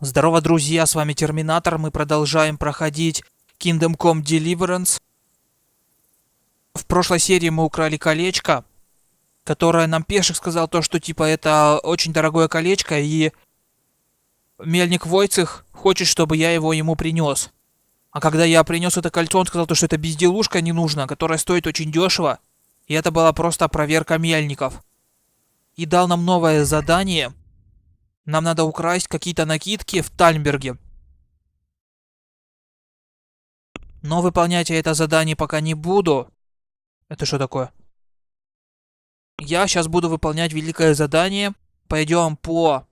Здорово, друзья, с вами Терминатор. Мы продолжаем проходить Kingdom Come Deliverance. В прошлой серии мы украли колечко, которое нам Пешек сказал то, что типа это очень дорогое колечко, и мельник Войцех хочет, чтобы я его ему принес. А когда я принес это кольцо, он сказал то, что это безделушка не нужна, которая стоит очень дешево, и это была просто проверка мельников. И дал нам новое задание. Нам надо украсть какие-то накидки в Тальмберге. Но выполнять я это задание пока не буду. Это что такое? Я сейчас буду выполнять великое задание. Пойдем по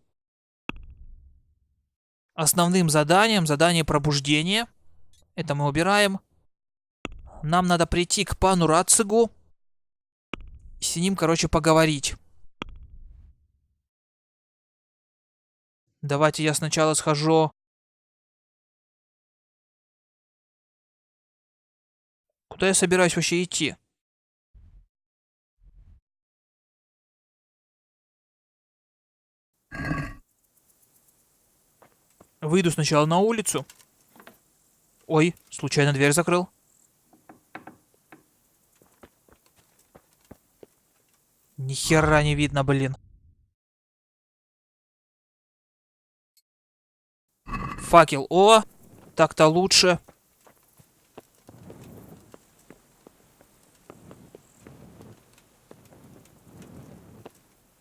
основным заданиям. Задание пробуждения. Это мы убираем. Нам надо прийти к пану Рацигу. И с ним, короче, поговорить. Давайте я сначала схожу. Куда я собираюсь вообще идти? Выйду сначала на улицу. Ой, случайно дверь закрыл. Ни хера не видно, блин. Факел. О, так-то лучше.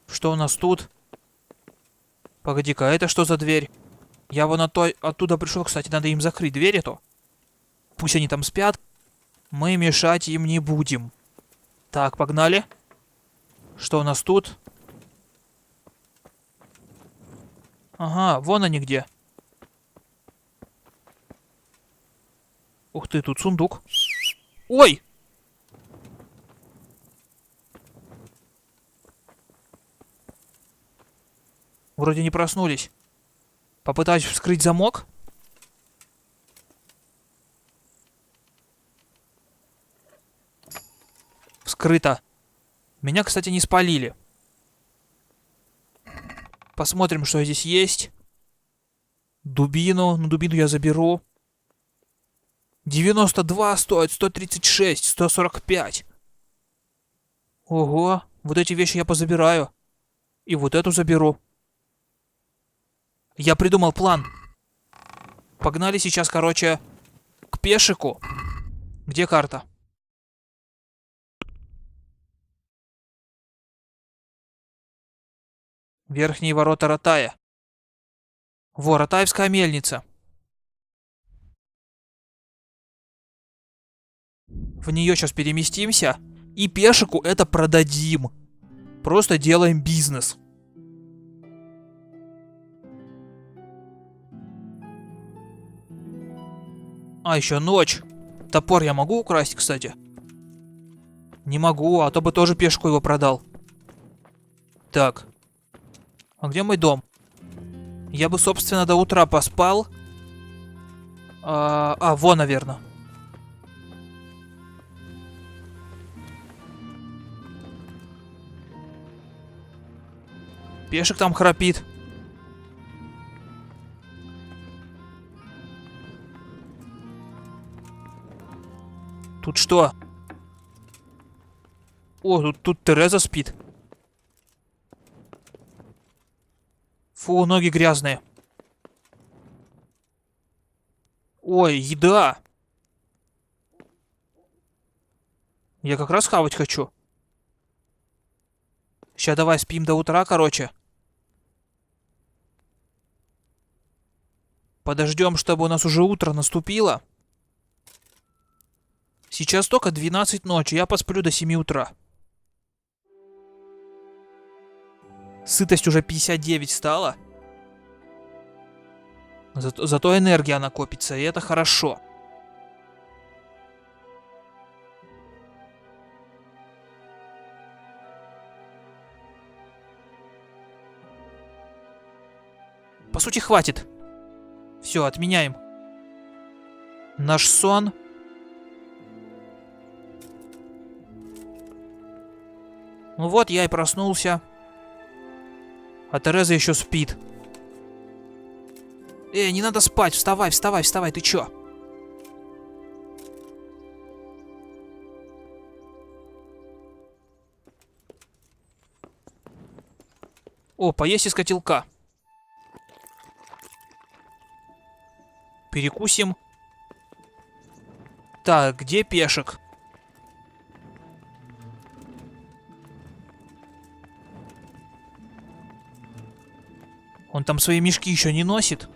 Что у нас тут? Погоди-ка, это что за дверь? Я вон оттуда пришел, кстати, надо им закрыть дверь эту. Пусть они там спят. Мы мешать им не будем. Так, погнали. Что у нас тут? Ага, вон они где. Ух ты, тут сундук. Ой! Вроде не проснулись. Попытаюсь вскрыть замок. Вскрыто. Меня, кстати, не спалили. Посмотрим, что здесь есть. Дубину. Ну, дубину я заберу. 92 стоит, 136, 145. Ого, вот эти вещи я позабираю. И вот эту заберу. Я придумал план. Погнали сейчас, короче, к Пешеку. Где карта? Верхние ворота Ратая. Во, Ратаевская мельница. В нее сейчас переместимся. И Пешеку это продадим. Просто делаем бизнес. А, еще ночь. Топор я могу украсть, кстати? Не могу, а то бы тоже Пешку его продал. Так. А где мой дом? Я бы, собственно, до утра поспал. Вон, наверное. Пешек там храпит. Тут что? О, тут Тереза спит. Фу, ноги грязные. Ой, еда. Я как раз хавать хочу. Сейчас давай спим до утра, короче. Подождем, чтобы у нас уже утро наступило. Сейчас только 12 ночи, я посплю до 7 утра. Сытость уже 59 стала. Зато энергия накопится, и это хорошо. По сути, хватит. Все, отменяем. Наш сон. Ну вот, я и проснулся. А Тереза еще спит. Не надо спать, вставай, вставай, вставай, ты чё? О, поесть из котелка. Перекусим. Так, где пешек? Он там свои мешки еще не носит?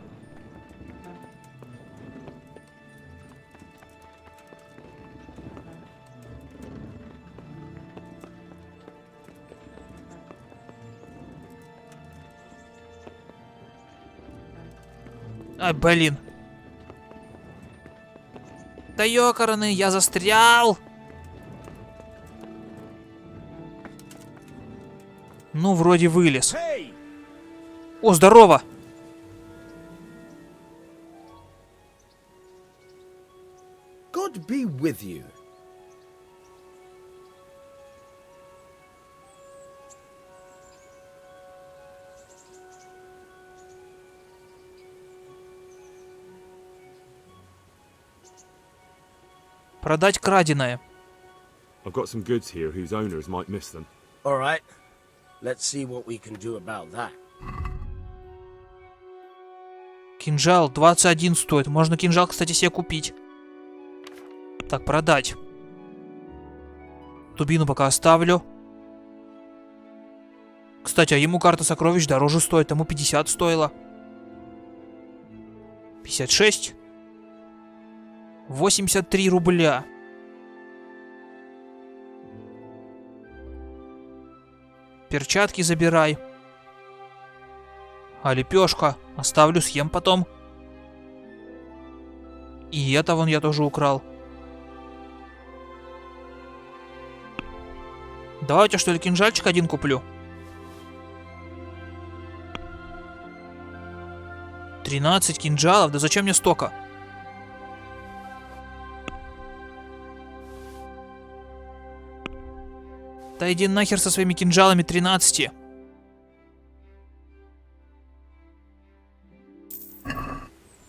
Ай, блин. Да ёкарный, я застрял. Ну, вроде вылез. О, здорово. God be with you. Продать краденое. I've got some goods here whose owners might miss them. All right. Let's see what we can do about that. Кинжал 21 стоит. Можно кинжал, кстати, себе купить. Так, продать. Дубину пока оставлю. Кстати, а ему карта сокровищ дороже стоит. Ему 50 стоило. 56. 83 рубля. Перчатки забирай. А лепешка оставлю, съем потом. И это вон я тоже украл. Давайте, что ли, кинжальчик один куплю. 13 кинжалов? Да зачем мне столько? Да иди нахер со своими кинжалами 13.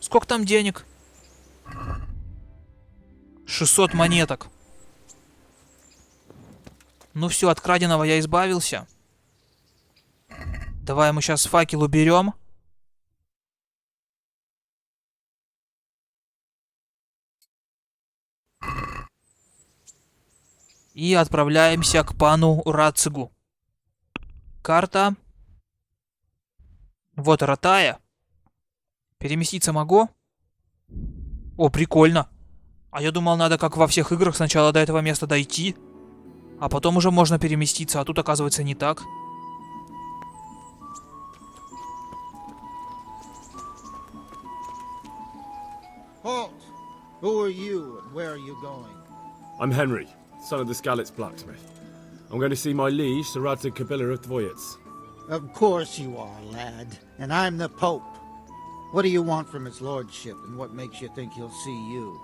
Сколько там денег? 600 монеток. Ну все, от краденого я избавился. Давай мы сейчас факел уберем. И отправляемся к пану Рацигу. Карта. Вот Ротая. Переместиться могу? О, прикольно. А я думал, надо, как во всех играх, сначала до этого места дойти, а потом уже можно переместиться, а тут, оказывается, не так. Halt! Who are you and where are you going? I'm Henry, son of the Skalitz blacksmith. I'm going to see my liege, Sir Radzig Kabila of Dvoyets. Of course you are, lad. And I'm the Pope. What do you want from his lordship, and what makes you think he'll see you?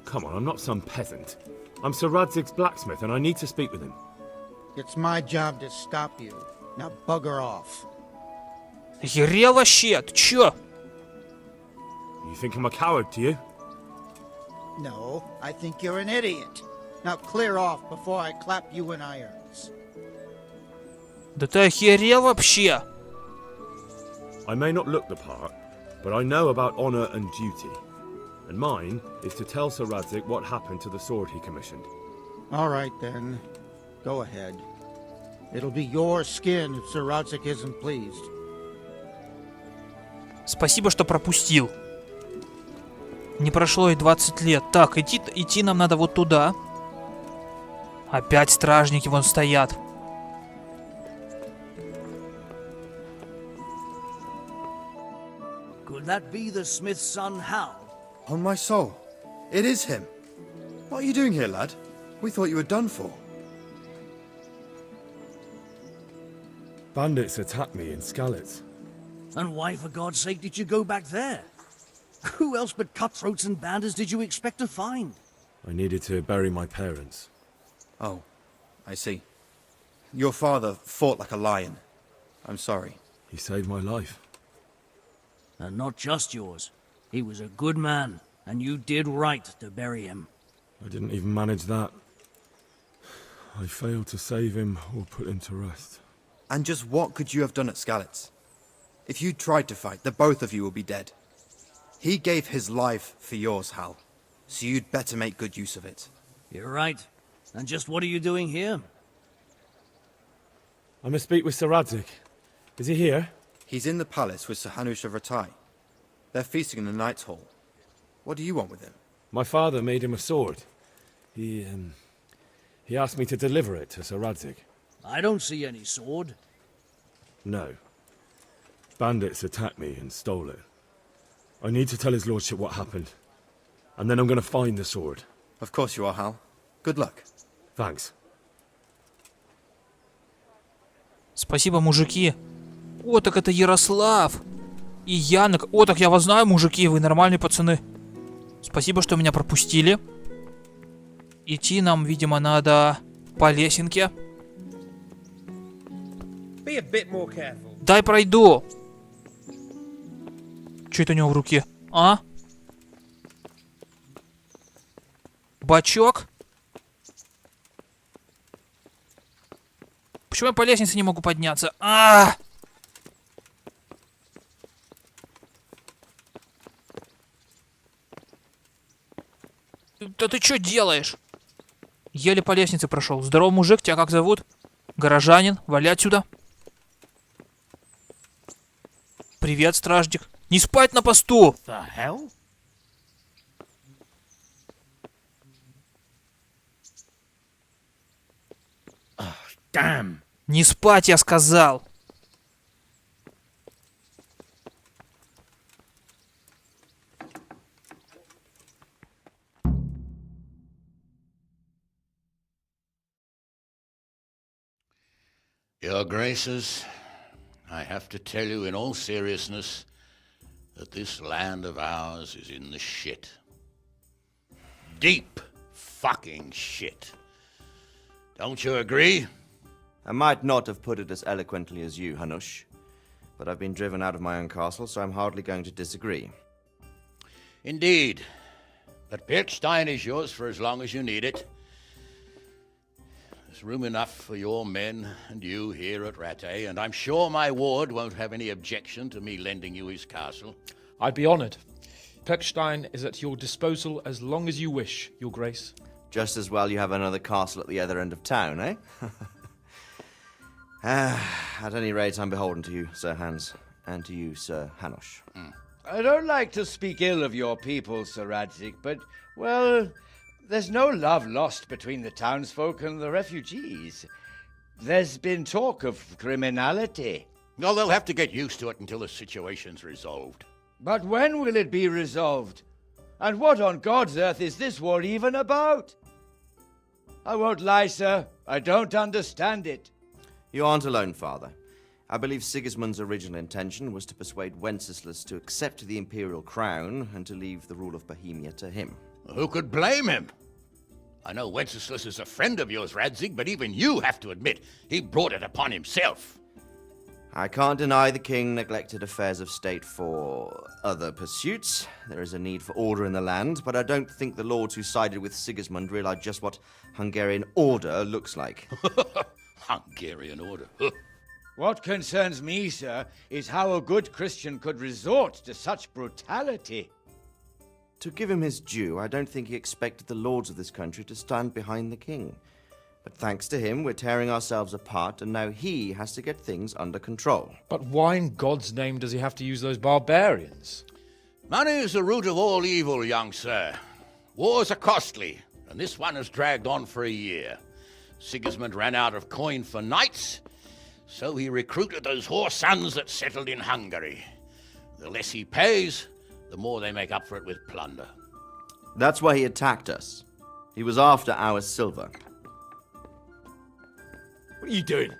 Come on, I'm not some peasant. I'm Sir Radzig's blacksmith and I need to speak with him. It's my job to stop you. Now bugger off. Охерел вообще, ты чё? You think I'm a coward, do you? No, I think you're an idiot. Now clear off before I clap you in irons. Да ты охерел вообще? I may not look the part, but I know about honor and duty. And mine is to tell Sir Radzig what happened to the sword he commissioned. All right then. Go ahead. It'll be your skin if Sir Radzig isn't pleased. Спасибо, что пропустил. Не прошло и 20 лет. Так, идти нам надо вот туда. Опять стражники вон стоят. Could that be the smith's son, Hal? On my soul, it is him. What are you doing here, lad? We thought you were done for. Bandits attacked me in Skalitz. And why, for God's sake, did you go back there? Who else but cutthroats and bandits did you expect to find? I needed to bury my parents. Oh, I see. Your father fought like a lion. I'm sorry. He saved my life. And not just yours. He was a good man, and you did right to bury him. I didn't even manage that. I failed to save him or put him to rest. And just what could you have done at Skalitz? If you tried to fight, the both of you will be dead. He gave his life for yours, Hal. So you'd better make good use of it. You're right. And just what are you doing here? I must speak with Sir Radzig. Is he here? He's in the palace with Sir Hanush of Ratai. They're feasting in the Knight's Hall. What do you want with him? My father made him a sword. He asked me to deliver it to Sir Radzig. I don't see any sword. No. Bandits attacked me and stole it. I need to tell his lordship what happened. And then I'm going to find the sword. Of course you are, Hal. Good luck. Thanks. Спасибо, мужики. О, так это Ярослав. И Янок. О, так я вас знаю, мужики, вы нормальные пацаны. Спасибо, что меня пропустили. Идти нам, видимо, надо по лесенке. Be a bit more careful. Дай пройду. Что это у него в руке? А? Бачок? Почему я по лестнице не могу подняться? А! Да ты что делаешь? Еле по лестнице прошел. Здорово, мужик, тебя как зовут? Горожанин, вали отсюда. Привет, стражник. Не спать на посту! The hell? Damn. Не спать, я сказал. Your Graces, I have to tell you in all seriousness that this land of ours is in the shit. Deep fucking shit. Don't you agree? I might not have put it as eloquently as you, Hanush, but I've been driven out of my own castle, so I'm hardly going to disagree. Indeed. But Pirkstein is yours for as long as you need it. There's room enough for your men and you here at Rattay, and I'm sure my ward won't have any objection to me lending you his castle. I'd be honoured. Pirkstein is at your disposal as long as you wish, Your Grace. Just as well you have another castle at the other end of town, eh? At any rate, I'm beholden to you, Sir Hans, and to you, Sir Hanush. I don't like to speak ill of your people, Sir Radzig, but, well, there's no love lost between the townsfolk and the refugees. There's been talk of criminality. Well, they'll have to get used to it until the situation's resolved. But when will it be resolved? And what on God's earth is this war even about? I won't lie, sir. I don't understand it. You aren't alone, Father. I believe Sigismund's original intention was to persuade Wenceslas to accept the imperial crown and to leave the rule of Bohemia to him. Who could blame him? I know Wenceslas is a friend of yours, Radzig, but even you have to admit he brought it upon himself. I can't deny the king neglected affairs of state for other pursuits. There is a need for order in the land, but I don't think the lords who sided with Sigismund realized just what Hungarian order looks like. Hungarian order. What concerns me, sir, is how a good Christian could resort to such brutality. To give him his due, I don't think he expected the lords of this country to stand behind the king. But thanks to him, we're tearing ourselves apart, and now he has to get things under control. But why in God's name does he have to use those barbarians? Money is the root of all evil, young sir. Wars are costly, and this one has dragged on for a year. Sigismund ran out of coin for knights, so he recruited those whore sons that settled in Hungary. The less he pays, the more they make up for it with plunder. That's why he attacked us. He was after our silver. What are you doing?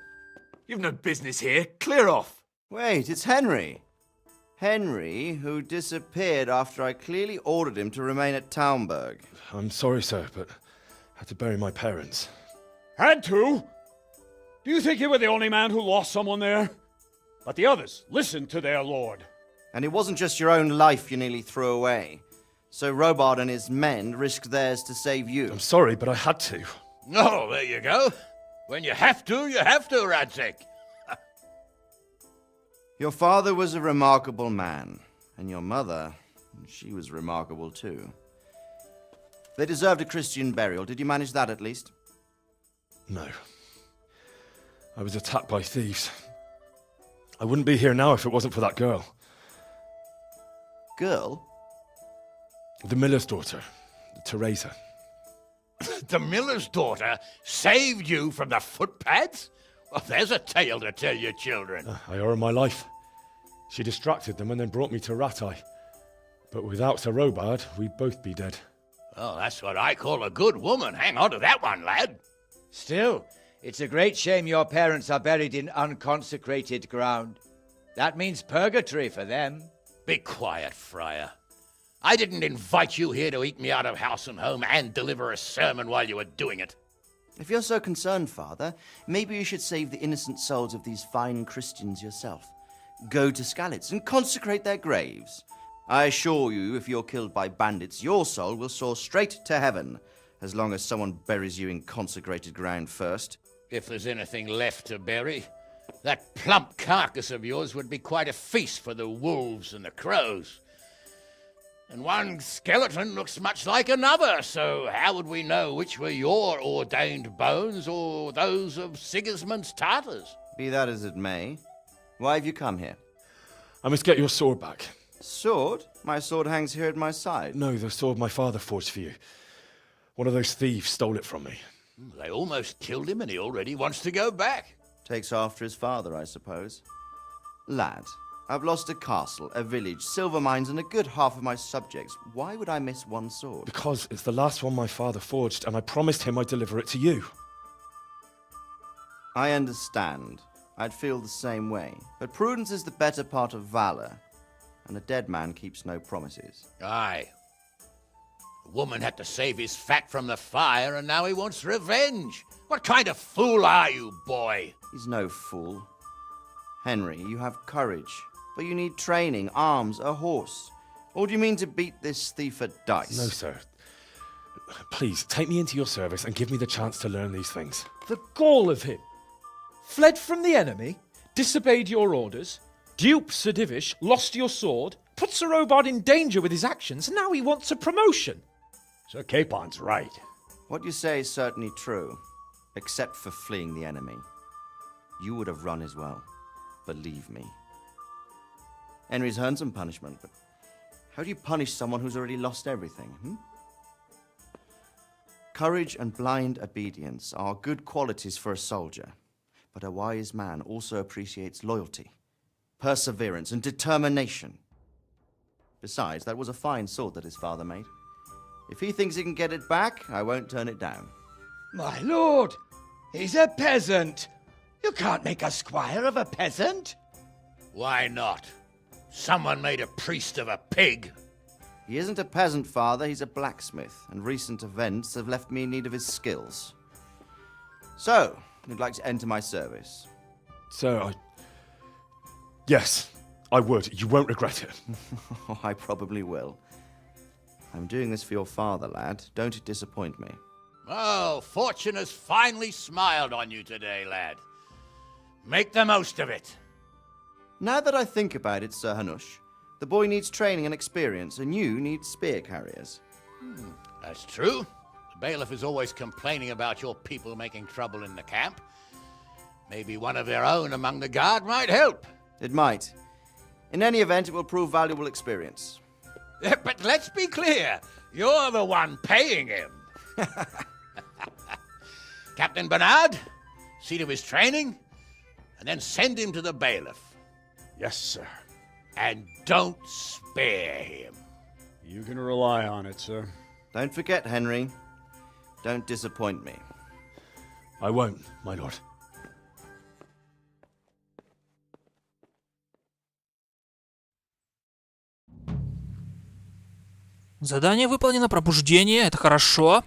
You've no business here. Clear off. Wait, it's Henry. Henry, who disappeared after I clearly ordered him to remain at Townburg. I'm sorry, sir, but I had to bury my parents. Had to? Do you think you were the only man who lost someone there? But the others listened to their lord. And it wasn't just your own life you nearly threw away. So Robard and his men risked theirs to save you. I'm sorry, but I had to. Oh, there you go. When you have to, Radzig. Your father was a remarkable man, and your mother, she was remarkable too. They deserved a Christian burial. Did you manage that at least? No. I was attacked by thieves. I wouldn't be here now if it wasn't for that girl. Girl? The miller's daughter, Teresa. The miller's daughter saved you from the footpads? Well, there's a tale to tell your children. I owe her my life. She distracted them and then brought me to Ratai. But without Sir Robard, we'd both be dead. Oh, that's what I call a good woman. Hang on to that one, lad. Still, it's a great shame your parents are buried in unconsecrated ground. That means purgatory for them. Be quiet, Friar. I didn't invite you here to eat me out of house and home and deliver a sermon while you were doing it. If you're so concerned, Father, maybe you should save the innocent souls of these fine Christians yourself. Go to Skalitz and consecrate their graves. I assure you, if you're killed by bandits, your soul will soar straight to heaven, as long as someone buries you in consecrated ground first. If there's anything left to bury, that plump carcass of yours would be quite a feast for the wolves and the crows. And one skeleton looks much like another, so how would we know which were your ordained bones or those of Sigismund's Tartars? Be that as it may, why have you come here? I must get your sword back. Sword? My sword hangs here at my side. No, the sword my father forged for you. One of those thieves stole it from me. They almost killed him and he already wants to go back. Takes after his father, I suppose. Lad, I've lost a castle, a village, silver mines, and a good half of my subjects. Why would I miss one sword? Because it's the last one my father forged, and I promised him I'd deliver it to you. I understand. I'd feel the same way. But prudence is the better part of valor, and a dead man keeps no promises. Aye. The woman had to save his fat from the fire, and now he wants revenge. What kind of fool are you, boy? He's no fool. Henry, you have courage, but you need training, arms, a horse. Or do you mean to beat this thief at dice? No, sir. Please, take me into your service and give me the chance to learn these things. The gall of him. Fled from the enemy, disobeyed your orders, duped Sir Divish, lost your sword, put Sir Robard in danger with his actions, and now he wants a promotion. Sir Capon's right. What you say is certainly true, except for fleeing the enemy. You would have run as well. Believe me. Henry's earned some punishment, but how do you punish someone who's already lost everything, Courage and blind obedience are good qualities for a soldier, but a wise man also appreciates loyalty, perseverance, and determination. Besides, that was a fine sword that his father made. If he thinks he can get it back, I won't turn it down. My lord, he's a peasant. You can't make a squire of a peasant. Why not? Someone made a priest of a pig. He isn't a peasant, Father. He's a blacksmith, and recent events have left me in need of his skills. So, you'd like to enter my service? Sir, Yes, I would. You won't regret it. Oh, I probably will. I'm doing this for your father, lad. Don't disappoint me. Oh, fortune has finally smiled on you today, lad. Make the most of it. Now that I think about it, Sir Hanush, the boy needs training and experience, and you need spear carriers. That's true. The bailiff is always complaining about your people making trouble in the camp. Maybe one of their own among the guard might help. It might. In any event, it will prove valuable experience. But let's be clear. You're the one paying him. Captain Bernard, see to his training, and then send him to the bailiff. Yes, sir. And don't spare him. You can rely on it, sir. Don't forget, Henry. Don't disappoint me. I won't, my lord. Задание выполнено, пробуждение, это хорошо.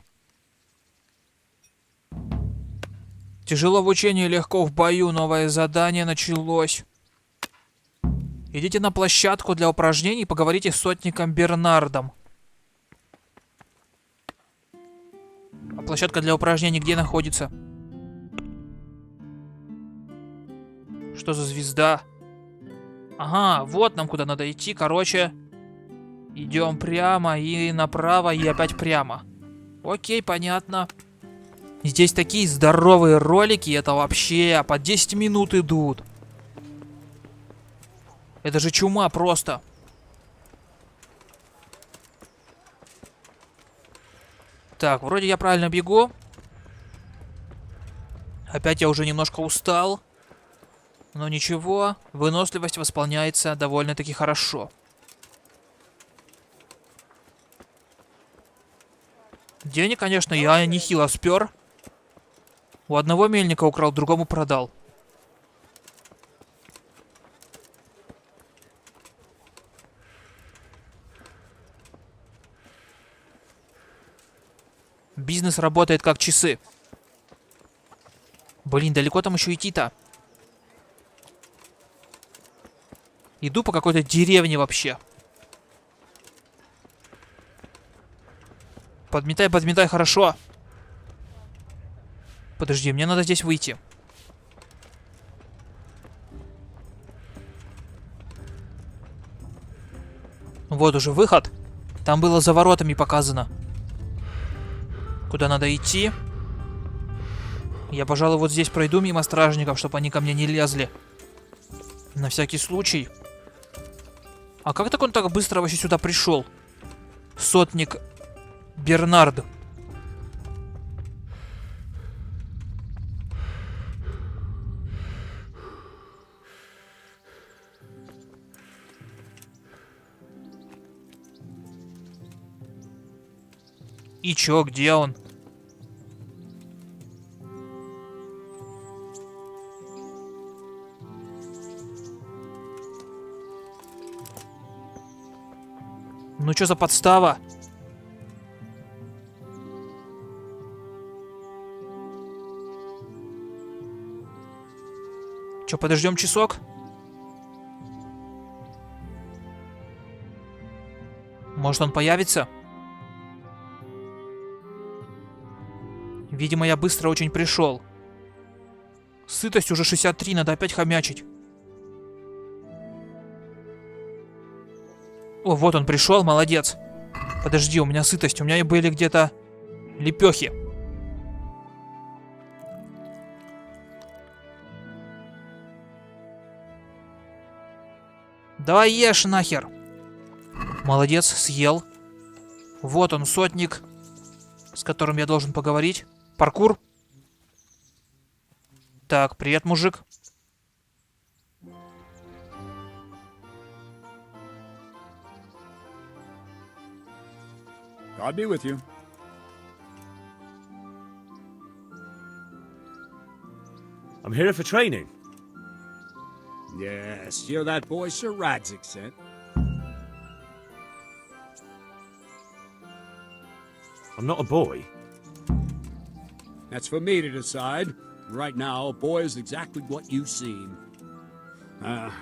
Тяжело в учении, легко в бою, новое задание началось. Идите на площадку для упражнений и поговорите с сотником Бернардом. А площадка для упражнений где находится? Что за звезда? Ага, вот нам куда надо идти, короче. Идем прямо и направо, и опять прямо. Окей, понятно. Здесь такие здоровые ролики, это вообще по 10 минут идут. Это же чума просто. Так, вроде я правильно бегу. Опять я уже немножко устал. Но ничего, выносливость восполняется довольно-таки хорошо. Денег, конечно, я нехило спер. У одного мельника украл, другому продал. Бизнес работает как часы. Блин, далеко там еще идти-то? Иду по какой-то деревне вообще. Подметай, подметай, хорошо. Подожди, мне надо здесь выйти. Вот уже выход. Там было за воротами показано. Куда надо идти? Я, пожалуй, вот здесь пройду мимо стражников, чтобы они ко мне не лезли. На всякий случай. А как так он так быстро вообще сюда пришел? Сотник Бернард. И чё, где он? Ну чё за подстава? Чё, подождем часок? Может, он появится? Видимо, я быстро очень пришел. Сытость уже 63, надо опять хомячить. О, вот он пришел, молодец. Подожди, у меня сытость, у меня и были где-то лепехи. Давай ешь нахер. Молодец, съел. Вот он, сотник, с которым я должен поговорить. Паркур. Так, привет, мужик. God be with you. I'm here for training. Yes, you're that boy Sir Radzik sent. I'm not a boy. That's for me to decide. Right now, a boy is exactly what you seem. And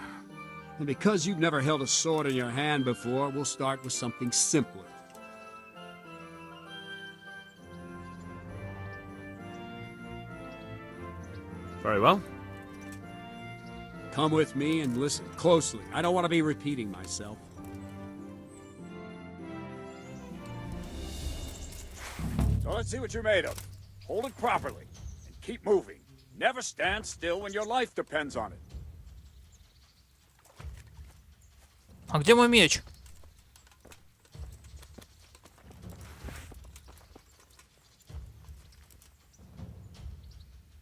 because you've never held a sword in your hand before, we'll start with something simpler. Very well. Come with me and listen closely. I don't want to be repeating myself. So let's see what you're made of. Hold it properly and keep moving. Never stand still when your life depends on it. А где мой меч?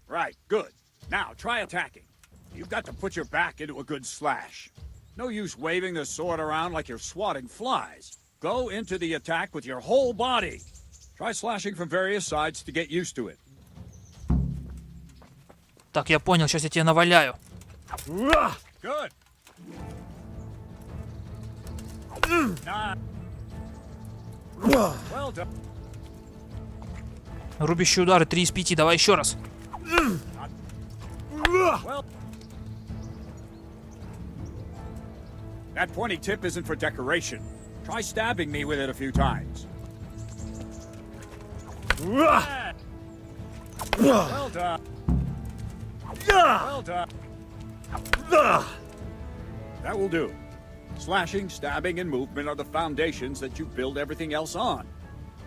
Right, good. Now try attacking. You've got to put your back into a good slash. No use waving the sword around like you're swatting flies. Go into the attack with your whole body. Try slashing from various sides to get used to it. Так, я понял, сейчас я тебе наваляю. Good. Well done. Рубящие удары 3 из 5. Давай еще раз. Well, that pointy tip isn't for decoration. Try stabbing me with it a few times. Well done. Well done. That will do. Slashing, stabbing, and movement are the foundations that you build everything else on.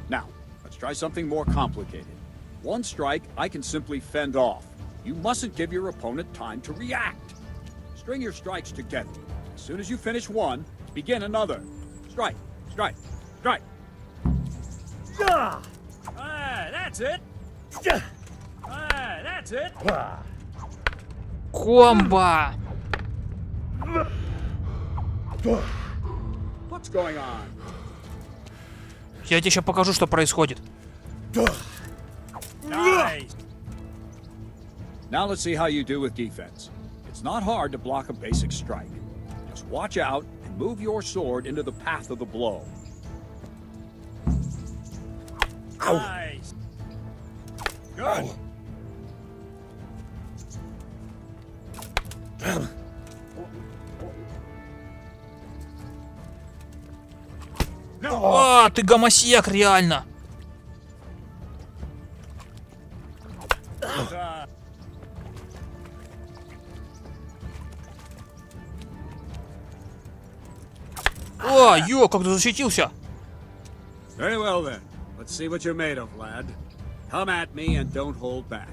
Now, let's try something more complicated. One strike I can simply fend off. You mustn't give your opponent time to react. String your strikes together. As soon as you finish one, begin another. Strike, strike, strike. That's it. That's it. Комбо! What's going on? Я тебе сейчас покажу, что происходит. Nice. Now let's see how you do with defense. It's not hard to block a basic strike. Just watch out and move your sword into the path of the blow. Nice. Good. А, ты гомосек, реально. О, ё, как ты защитился. Very well then. Let's see what you're made of, lad. Come at me and don't hold back.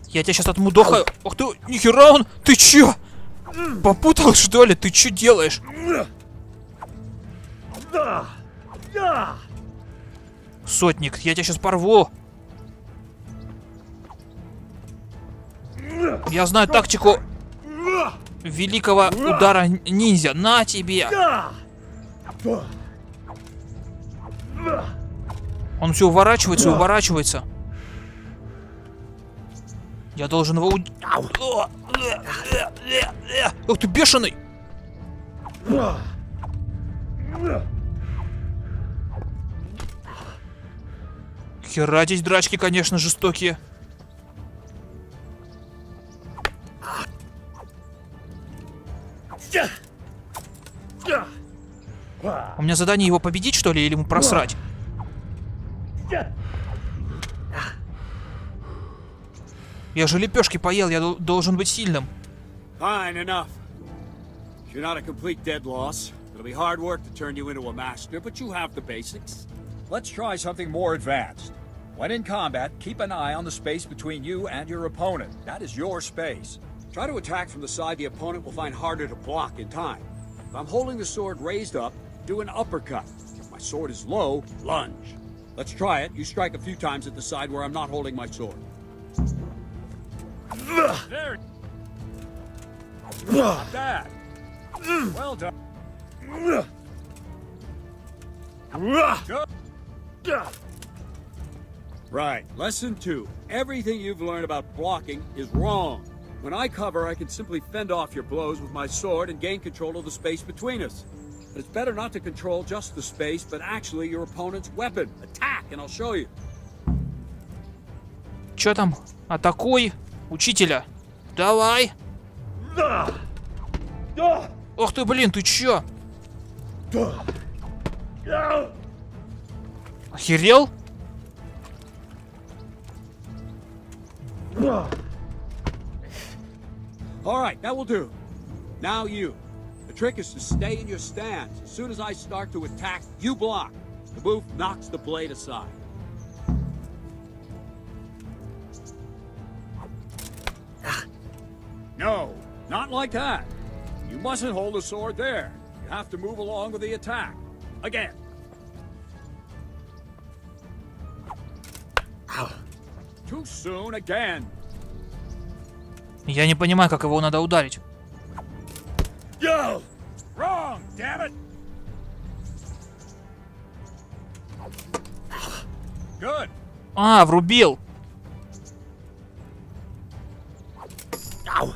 Я тебя сейчас отмудохаю. Ох ты, нихера он. Ты чё? Попутал, что ли? Ты чё делаешь? Сотник, я тебя сейчас порву. Я знаю тактику великого удара ниндзя. На тебе. Он все уворачивается и уворачивается. Я должен его... Ох ты бешеный! Хера здесь драчки, конечно, жестокие. У меня задание его победить, что ли, или ему просрать? Я же лепешки поел, я должен быть сильным. Fine enough. You're not a complete dead loss. It'll be hard work to turn you into a master, but you have the basics. Let's try something more advanced. When in combat, keep an eye on the space between you and your opponent. That is your space. Try to attack from the side the opponent will find harder to block in time. If I'm holding the sword raised up, do an uppercut. If my sword is low, lunge. Let's try it. You strike a few times at the side where I'm not holding my sword. There. Not bad. Well done. Good. Right. Lesson 2. Everything you've learned about blocking is wrong. When I cover, I can simply fend off your blows with my sword and gain control of the space between us. But it's better not to control just the space, but actually your opponent's weapon. Attack, and I'll show you. Чё там? Атакуй учителя. Давай. Ох ты, блин, ты чё? Охерел? All right, that will do. Now you. The trick is to stay in your stance. As soon as I start to attack, you block. The move knocks the blade aside. No, not like that. You mustn't hold the sword there. You have to move along with the attack. Again. Too soon again. Я не понимаю, как его надо ударить. Yo! Wrong, damn it! Good. А, врубил. All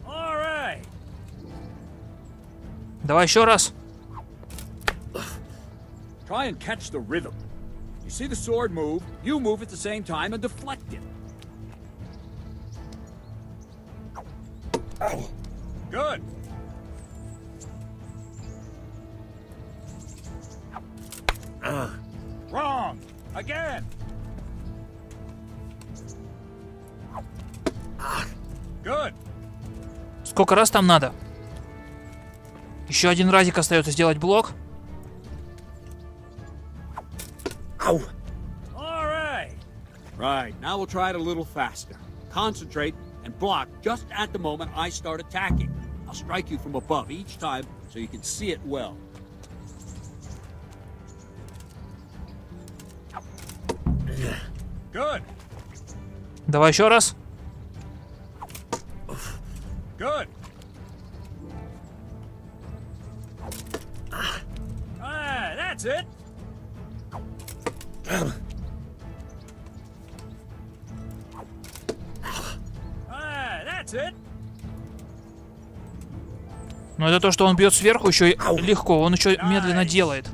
right. Давай еще раз. Try and catch the rhythm. You see the sword move, you move at the same time and deflect it. Good. Wrong. Again. Good. Сколько раз там надо? Еще один разик остается сделать блок. All right. Right. Now we'll try it a little faster. Concentrate and block just at the moment I start attacking. I'll strike you from above each time so you can see it well. Good. Давай еще раз. Good. That's it. That's it. Но это то, что он бьет сверху, еще и легко. Он еще медленно делает.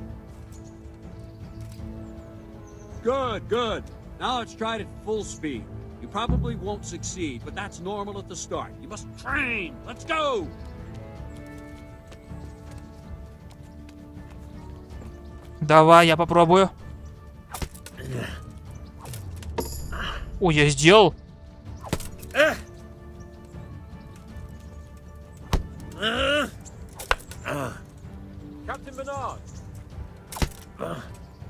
Good, good. Now let's try it at full speed. You probably won't succeed, but that's normal at the start. You must train. Let's go. Давай, я попробую. Ой, я сделал.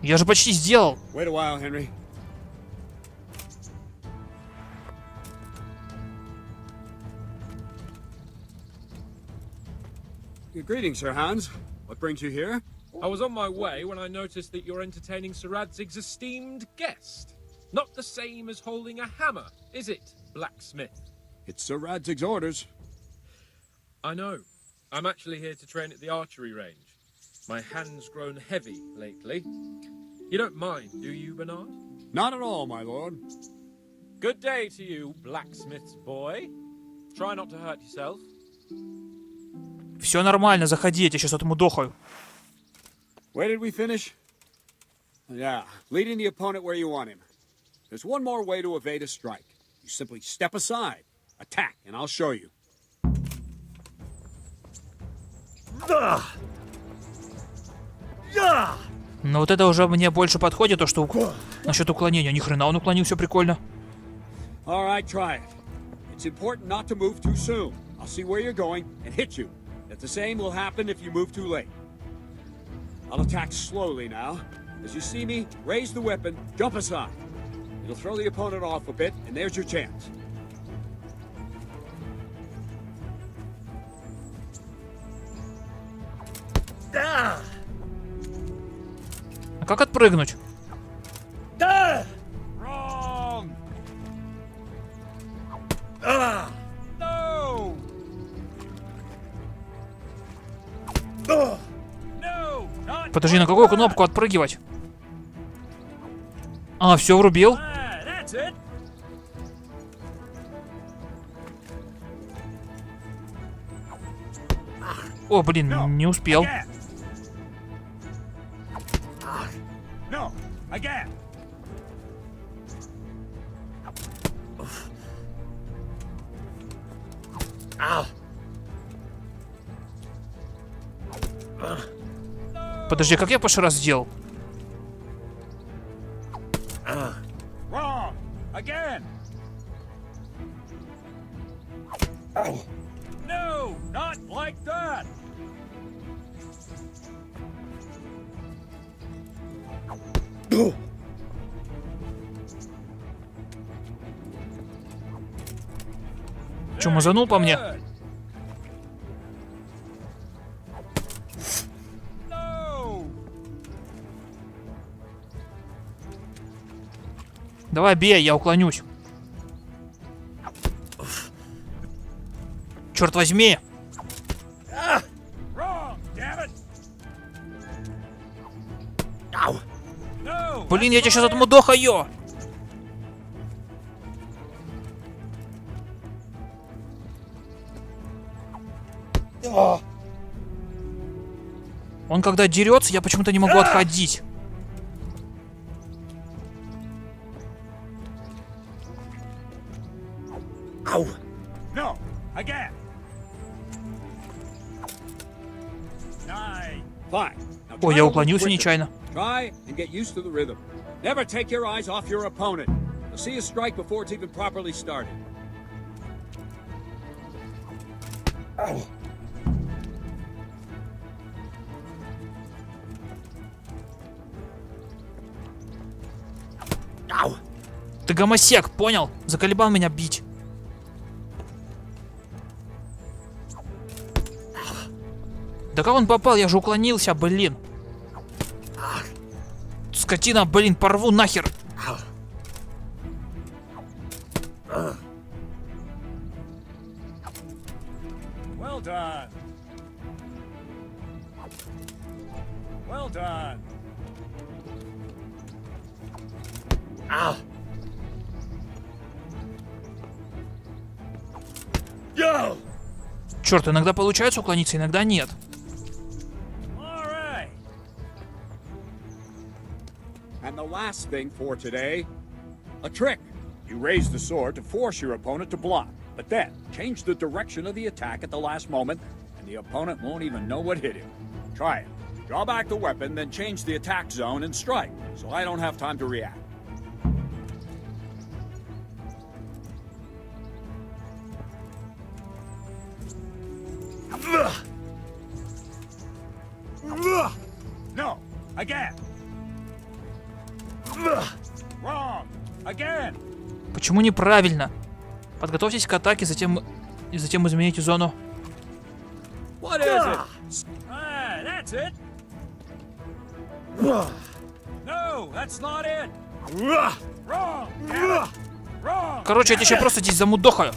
Я же почти сделал. Wait a while, Henry. Greetings, Sir Hans. What brings you here? I was on my way when I noticed that you're entertaining Sir Radzig's esteemed guest. Not the same as holding a hammer, is it, blacksmith? It's Sir Radzig's orders. I know. I'm actually here to train at the archery range. My hand's grown heavy lately. You don't mind, do you, Bernard? Not at all, my lord. Good day to you, blacksmith's boy. Try not to hurt yourself. Все нормально, заходи, я тебя сейчас отмудохаю. Where did we finish? Yeah, leading the opponent where you want him. There's one more way to evade a strike. You simply step aside, attack, and I'll show you. Но вот это уже мне больше подходит, то что насчет уклонения. Ни хрена, он уклонился прикольно. All right, try it. It's important not to move too soon. I'll see where you're going and hit you. That the same will happen if you move too late. I'll attack slowly now. As you see me, raise the weapon, jump aside. It'll throw the opponent off a bit, and there's your chance. А как отпрыгнуть? Wrong! No! No! Not Подожди, на какую кнопку отпрыгивать? А, все врубил. That's it. О, блин, не успел. Again. No, again. Подожди, как я в прошлый раз сделал? Wrong. Again. No, not like that. Че, мазанул по мне? No. Давай бей, я уклонюсь. Черт возьми! Wrong, damn it. No. Блин, я тебя сейчас отмудохаю! Он когда дерется, я почему-то не могу отходить. No, again. Nine. Fine. Now Ой, try я to уклонился live with it. нечаянно. Try and get used to the rhythm. Never take your eyes off your opponent. You'll see a strike before it's even properly started. Ты гомосек, понял? Заколебал меня бить. Да как он попал? Я же уклонился, блин. Скотина, блин, порву нахер. Well done. Well done. Черт, иногда получается уклониться, иногда нет. All right. And the last thing for today, a trick. You raise the sword to force your opponent to block, but then change the direction of the attack at the last moment, and the opponent won't even know what hit him. Try it. Draw back the weapon, then change the attack zone and strike, so I don't have time to react. No, again. Wrong. Again. Почему неправильно? Подготовьтесь к атаке, затем измените зону. What is it? Ah, that's it. No, that's not it. Wrong. Damn it. Wrong. Короче, я тебя еще просто здесь замудохаю.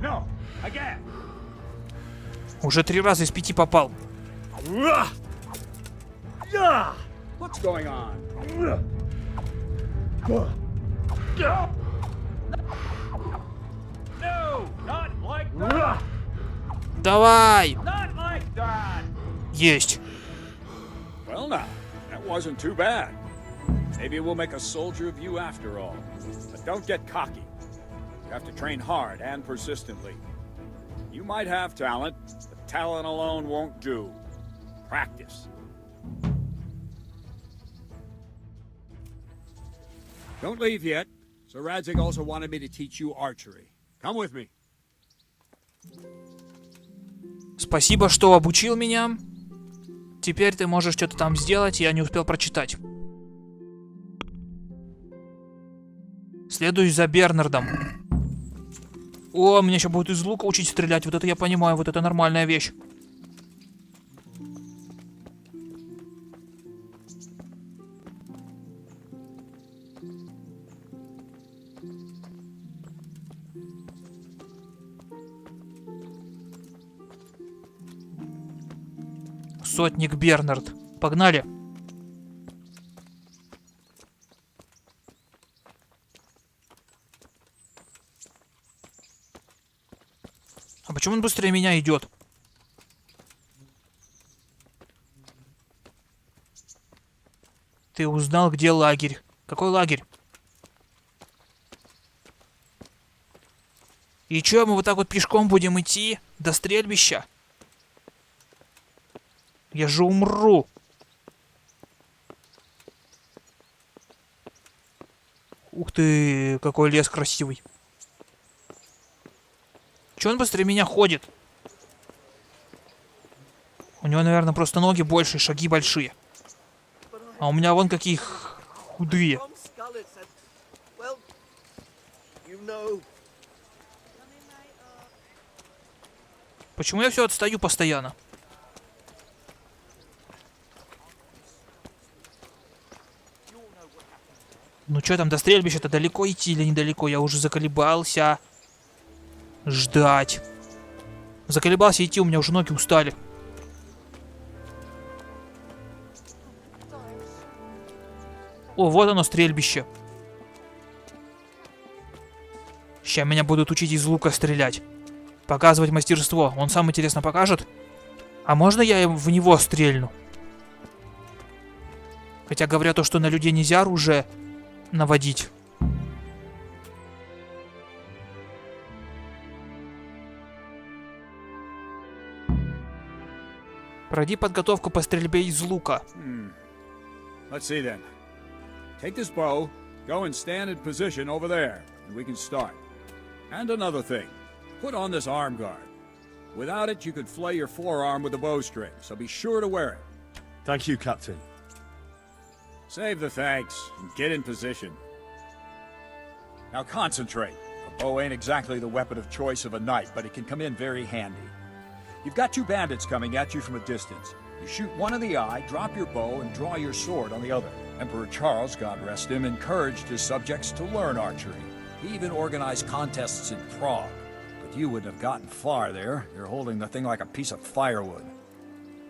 No, again. Уже 3 раза из 5 попал. What's going on? No, not like that. Давай! Not like that. Есть. Well, now, that wasn't too bad. Maybe we'll make a soldier of you after all. But don't get cocky. You have to train hard and persistently. You might have talent, but talent alone won't do. Practice. Don't leave yet. Sir Radzig also wanted me to teach you archery. Come with me. Спасибо, что обучил меня. Теперь ты можешь что-то там сделать, я не успел прочитать. Следуй за Бернардом. О, меня еще будут из лука учить стрелять. Вот это я понимаю, вот это нормальная вещь. Сотник Бернард. Погнали. А почему он быстрее меня идет? Ты узнал, где лагерь? Какой лагерь? И чё, мы вот так вот пешком будем идти до стрельбища? Я же умру. Ух ты, какой лес красивый. Чё он быстрее меня ходит? У него, наверное, просто ноги больше, шаги большие. А у меня вон какие худые. Почему я все отстаю постоянно? Ну что там, до стрельбища-то далеко идти или недалеко? Я уже заколебался ждать. Заколебался идти, у меня уже ноги устали. О, вот оно, стрельбище. Сейчас меня будут учить из лука стрелять. Показывать мастерство. Он сам, интересно, покажет? А можно я в него стрельну? Хотя говорят то, что на людей нельзя оружие наводить. Пройди подготовку по стрельбе из лука. Let's see then. Take this bow, go and stand in position over there, and we can start. And another thing, put on this arm guard. Without it, you could flay your forearm with a bowstring, so be sure to wear it. Thank you, Captain. Save the thanks, and get in position. Now concentrate. A bow ain't exactly the weapon of choice of a knight, but it can come in very handy. You've got two bandits coming at you from a distance. You shoot one in the eye, drop your bow, and draw your sword on the other. Emperor Charles, God rest him, encouraged his subjects to learn archery. He even organized contests in Prague. But you wouldn't have gotten far there. You're holding the thing like a piece of firewood.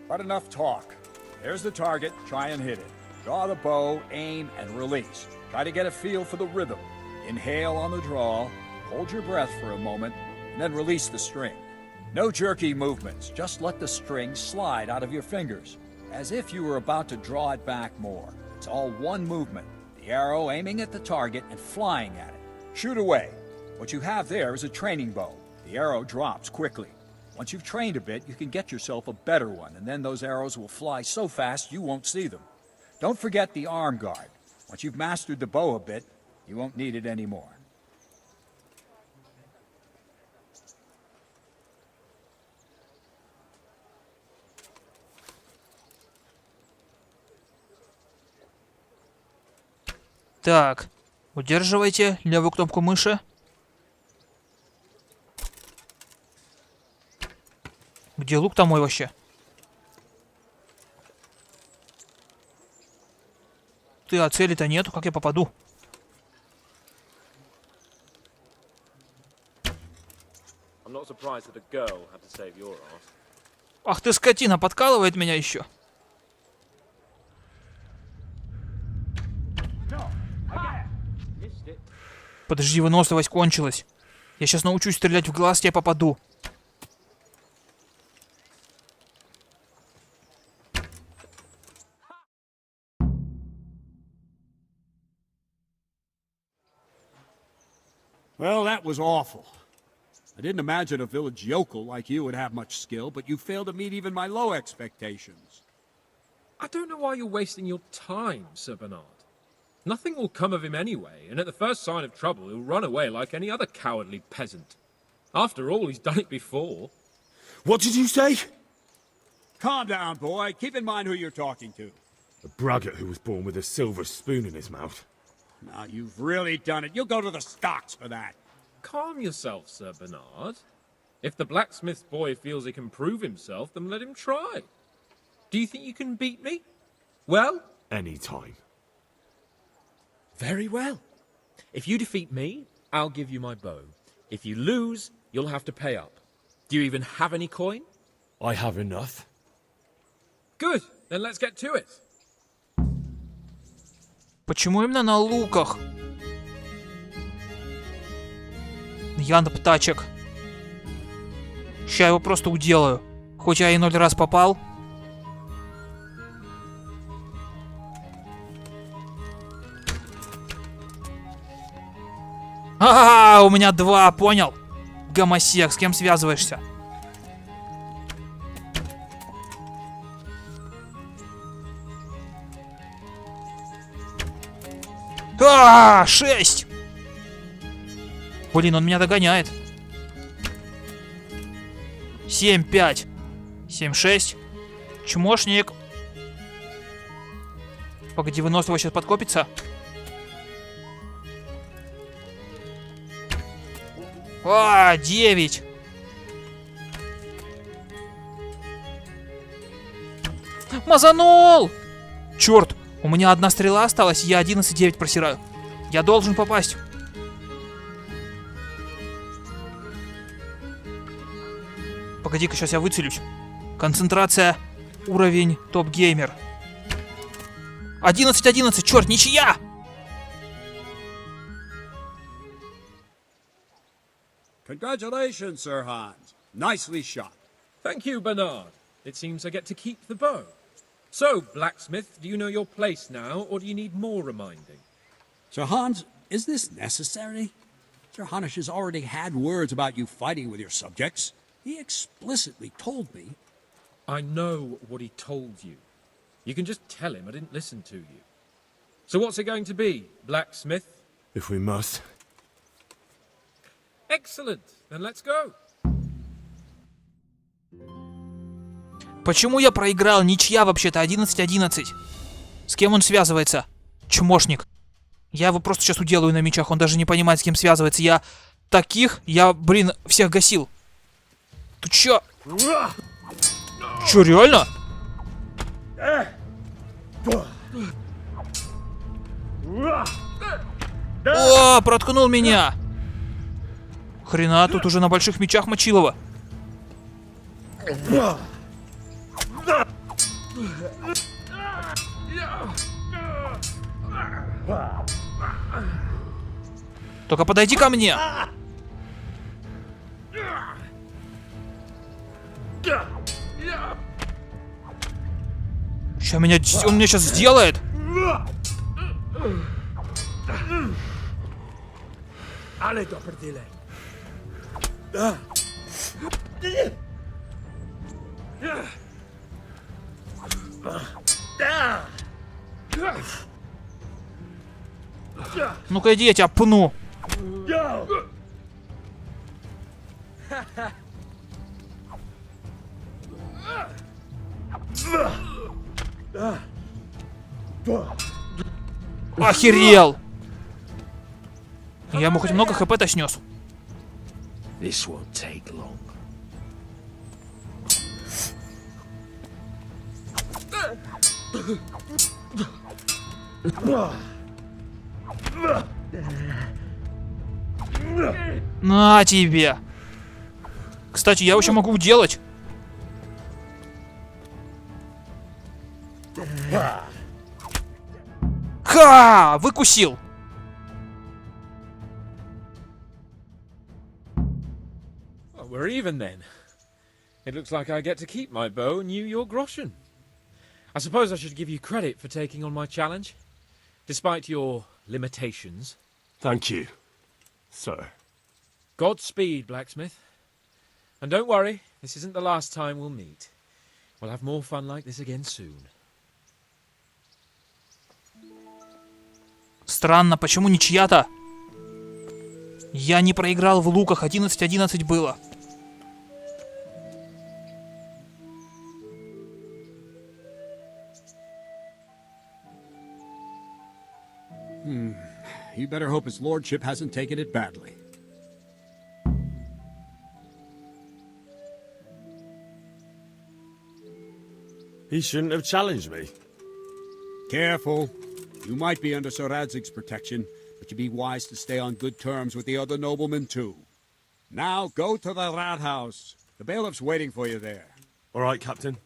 But enough talk. There's the target. Try and hit it. Draw the bow, aim, and release. Try to get a feel for the rhythm. Inhale on the draw, hold your breath for a moment, and then release the string. No jerky movements, just let the string slide out of your fingers, as if you were about to draw it back more. It's all one movement, the arrow aiming at the target and flying at it. Shoot away. What you have there is a training bow. The arrow drops quickly. Once you've trained a bit, you can get yourself a better one, and then those arrows will fly so fast you won't see them. Don't forget the arm guard. Once you've mastered the bow a bit, you won't need it anymore. Так, удерживайте левую кнопку мыши. Где лук-то мой вообще? Ты, а цели-то нету, как я попаду? Ах ты скотина, подкалывает меня еще. Подожди, выносливость кончилась. Я сейчас научусь стрелять в глаз, я попаду. Well, that was awful. I didn't imagine a village yokel like you would have much skill, but you failed to meet even my low expectations. I don't know why you're wasting your time, Sir Bernard. Nothing will come of him anyway, and at the first sign of trouble he'll run away like any other cowardly peasant. After all, he's done it before. What did you say? Calm down, boy. Keep in mind who you're talking to. A braggart who was born with a silver spoon in his mouth. Now, you've really done it. You'll go to the stocks for that. Calm yourself, Sir Bernard. If the blacksmith's boy feels he can prove himself, then let him try. Do you think you can beat me? Well? Any time. Very well. If you defeat me, I'll give you my bow. If you lose, you'll have to pay up. Do you even have any coin? I have enough. Good. Then let's get to it. Почему именно на луках? Я на птачек. Ща его просто уделаю. Хоть я и 0 раз попал. А, у меня 2, понял? Гомосек, с кем связываешься? А, 6! Блин, он меня догоняет. 7, 5. 7, 6. Чмошник. Погоди, выносливость сейчас подкопится. А, 9. Мазанул! Черт, у меня 1 стрела осталась, я 11-9 просираю. Я должен попасть. Погоди-ка, сейчас я выцелюсь. Концентрация, уровень Top Gamer. 11-11, черт, ничья! Congratulations, Sir Hans. Nicely shot. Thank you, Bernard. It seems I get to keep the bow. So, blacksmith, do you know your place now, or do you need more reminding? Sir Hans, is this necessary? Sir Hanush has already had words about you fighting with your subjects. He explicitly told me. I know what he told you. You can just tell him I didn't listen to you. So what's it going to be, blacksmith? If we must. Excellent. Then let's go. Почему я проиграл? Ничья вообще-то, 11-11. С кем он связывается? Чмошник. Я его просто сейчас уделаю на мечах, он даже не понимает, с кем связывается. Я, блин, всех гасил. Ты чё? Чё, реально? О, проткнул меня. Хрена, тут уже на больших мечах Мочилова. Только подойди ко мне. Он меня сейчас сделает. Ну-ка иди, я тебя пну. Охерел! Я ему хоть много хп-то снес. This won't take long. На тебе. Кстати, я еще могу уделать. Ха! Выкусил. Well, we're even then. It looks like I get to keep my bow and you your groschen. I suppose I should give you credit for taking on my challenge, despite your limitations. Thank you, sir. Godspeed, blacksmith. And don't worry, this isn't the last time we'll meet. We'll have more fun like this again soon. Странно, почему ничья-то? Я не проиграл в луках, 11-11 было. You better hope his lordship hasn't taken it badly. He shouldn't have challenged me. Careful. You might be under Sir Radzig's protection, but you'd be wise to stay on good terms with the other noblemen too. Now go to the rat house. The bailiff's waiting for you there. All right, Captain.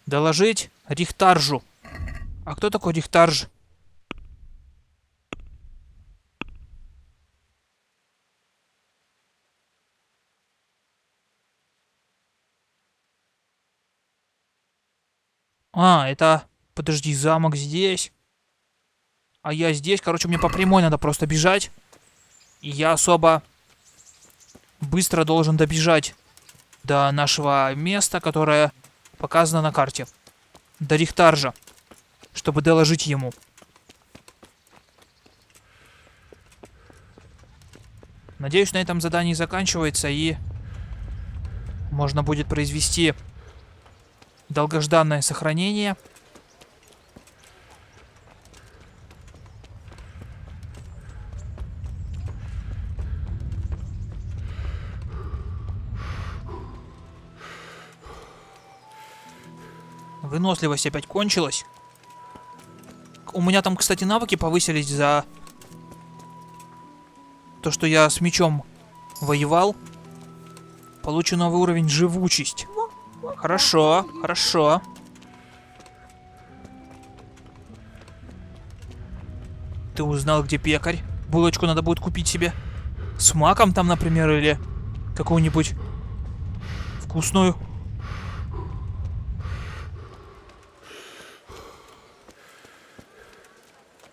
Доложить Рихтаржу. А кто такой Рихтарж? А, это... Подожди, замок здесь. А я здесь. Короче, мне по прямой надо просто бежать. И я особо быстро должен добежать до нашего места, которое показано на карте. До Рихтаржа. Чтобы доложить ему. Надеюсь, на этом задание заканчивается и можно будет произвести долгожданное сохранение. Выносливость опять кончилась. У меня там, кстати, навыки повысились за то, что я с мечом воевал. Получу новый уровень живучесть. Хорошо, хорошо. Ты узнал, где пекарь? Булочку надо будет купить себе. С маком там, например, или какую-нибудь Вкусную.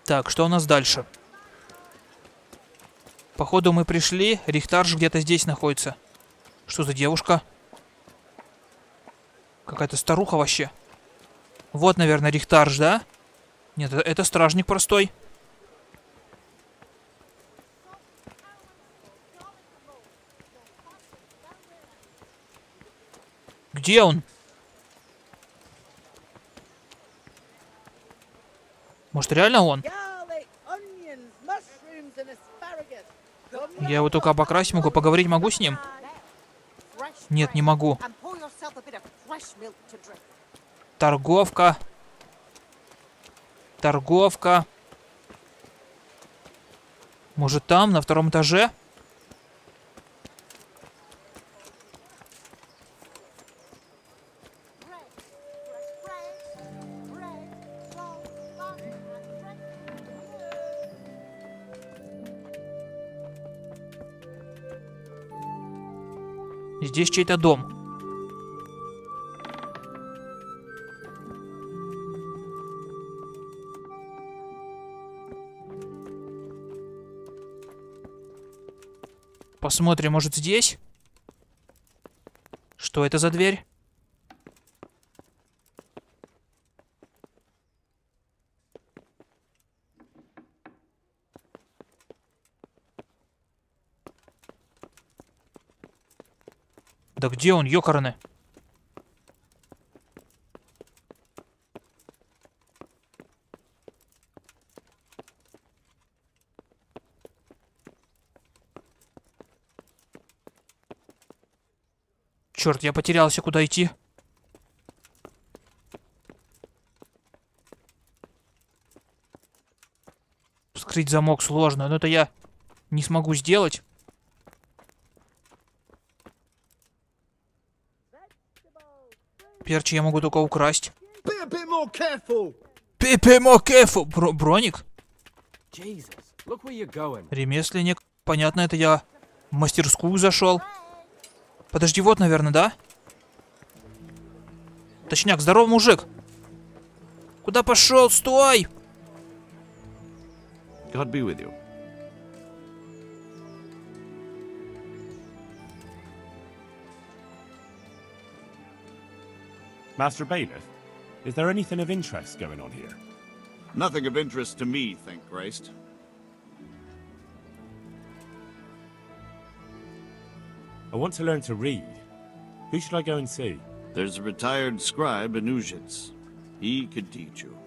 Так, что у нас дальше? Походу мы пришли. Рихтарж где-то здесь находится. Что за девушка? Какая-то старуха вообще. Вот, наверное, Рихтарж, да? Нет, это стражник простой. Где он? Может, реально он? Я его только обокрасить могу. Поговорить могу с ним? Нет, не могу. Торговка. Торговка. Может, там, на втором этаже? Здесь чей-то дом. Посмотрим, может, здесь? Что это за дверь? Да где он, ёкарный? Черт, я потерялся, куда идти. Вскрыть замок сложно, но это я не смогу сделать. Перчи я могу только украсть. Пипи мокефу! Броник? Ремесленник. Понятно, это я в мастерскую зашел. Подожди, вот, наверное, да? Точняк, здоровый мужик. Куда пошел? Стой! God be with you. Master Bailiff, is there anything of interest going on here? Nothing of interest to me, thank Christ. I want to learn to read. Who should I go and see? There's a retired scribe in Uzhitz. He could teach you.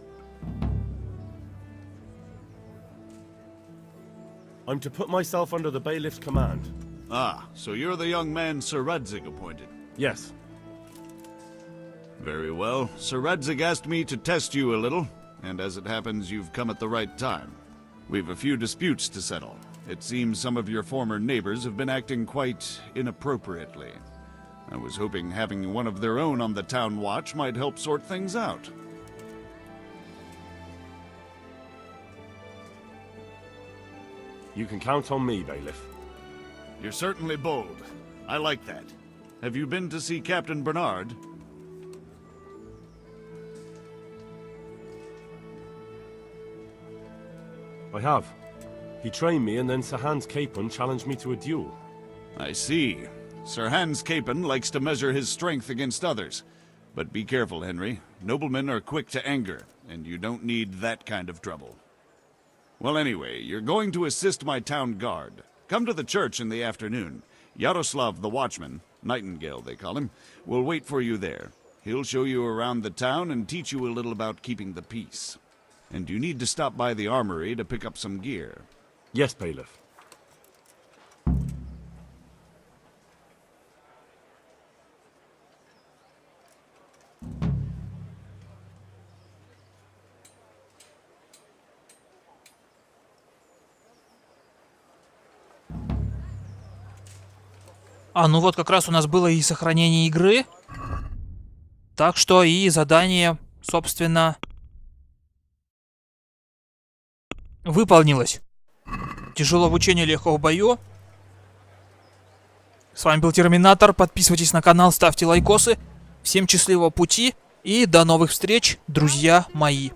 I'm to put myself under the bailiff's command. Ah, so you're the young man Sir Radzig appointed. Yes. Very well. Sir Radzig asked me to test you a little, and as it happens, you've come at the right time. We've a few disputes to settle. It seems some of your former neighbors have been acting quite inappropriately. I was hoping having one of their own on the town watch might help sort things out. You can count on me, Bailiff. You're certainly bold. I like that. Have you been to see Captain Bernard? I have. He trained me, and then Sir Hans Capon challenged me to a duel. I see. Sir Hans Capon likes to measure his strength against others. But be careful, Henry. Noblemen are quick to anger, and you don't need that kind of trouble. Well, anyway, you're going to assist my town guard. Come to the church in the afternoon. Yaroslav the watchman, Nightingale they call him, will wait for you there. He'll show you around the town and teach you a little about keeping the peace. And you need to stop by the armory to pick up some gear. Yes, Bailiff. Ну вот как раз у нас было и сохранение игры. Так что и задание, собственно, выполнилось. Тяжело в учении, легко в бою. С вами был Терминатор. Подписывайтесь на канал, ставьте лайкосы. Всем счастливого пути и до новых встреч, друзья мои.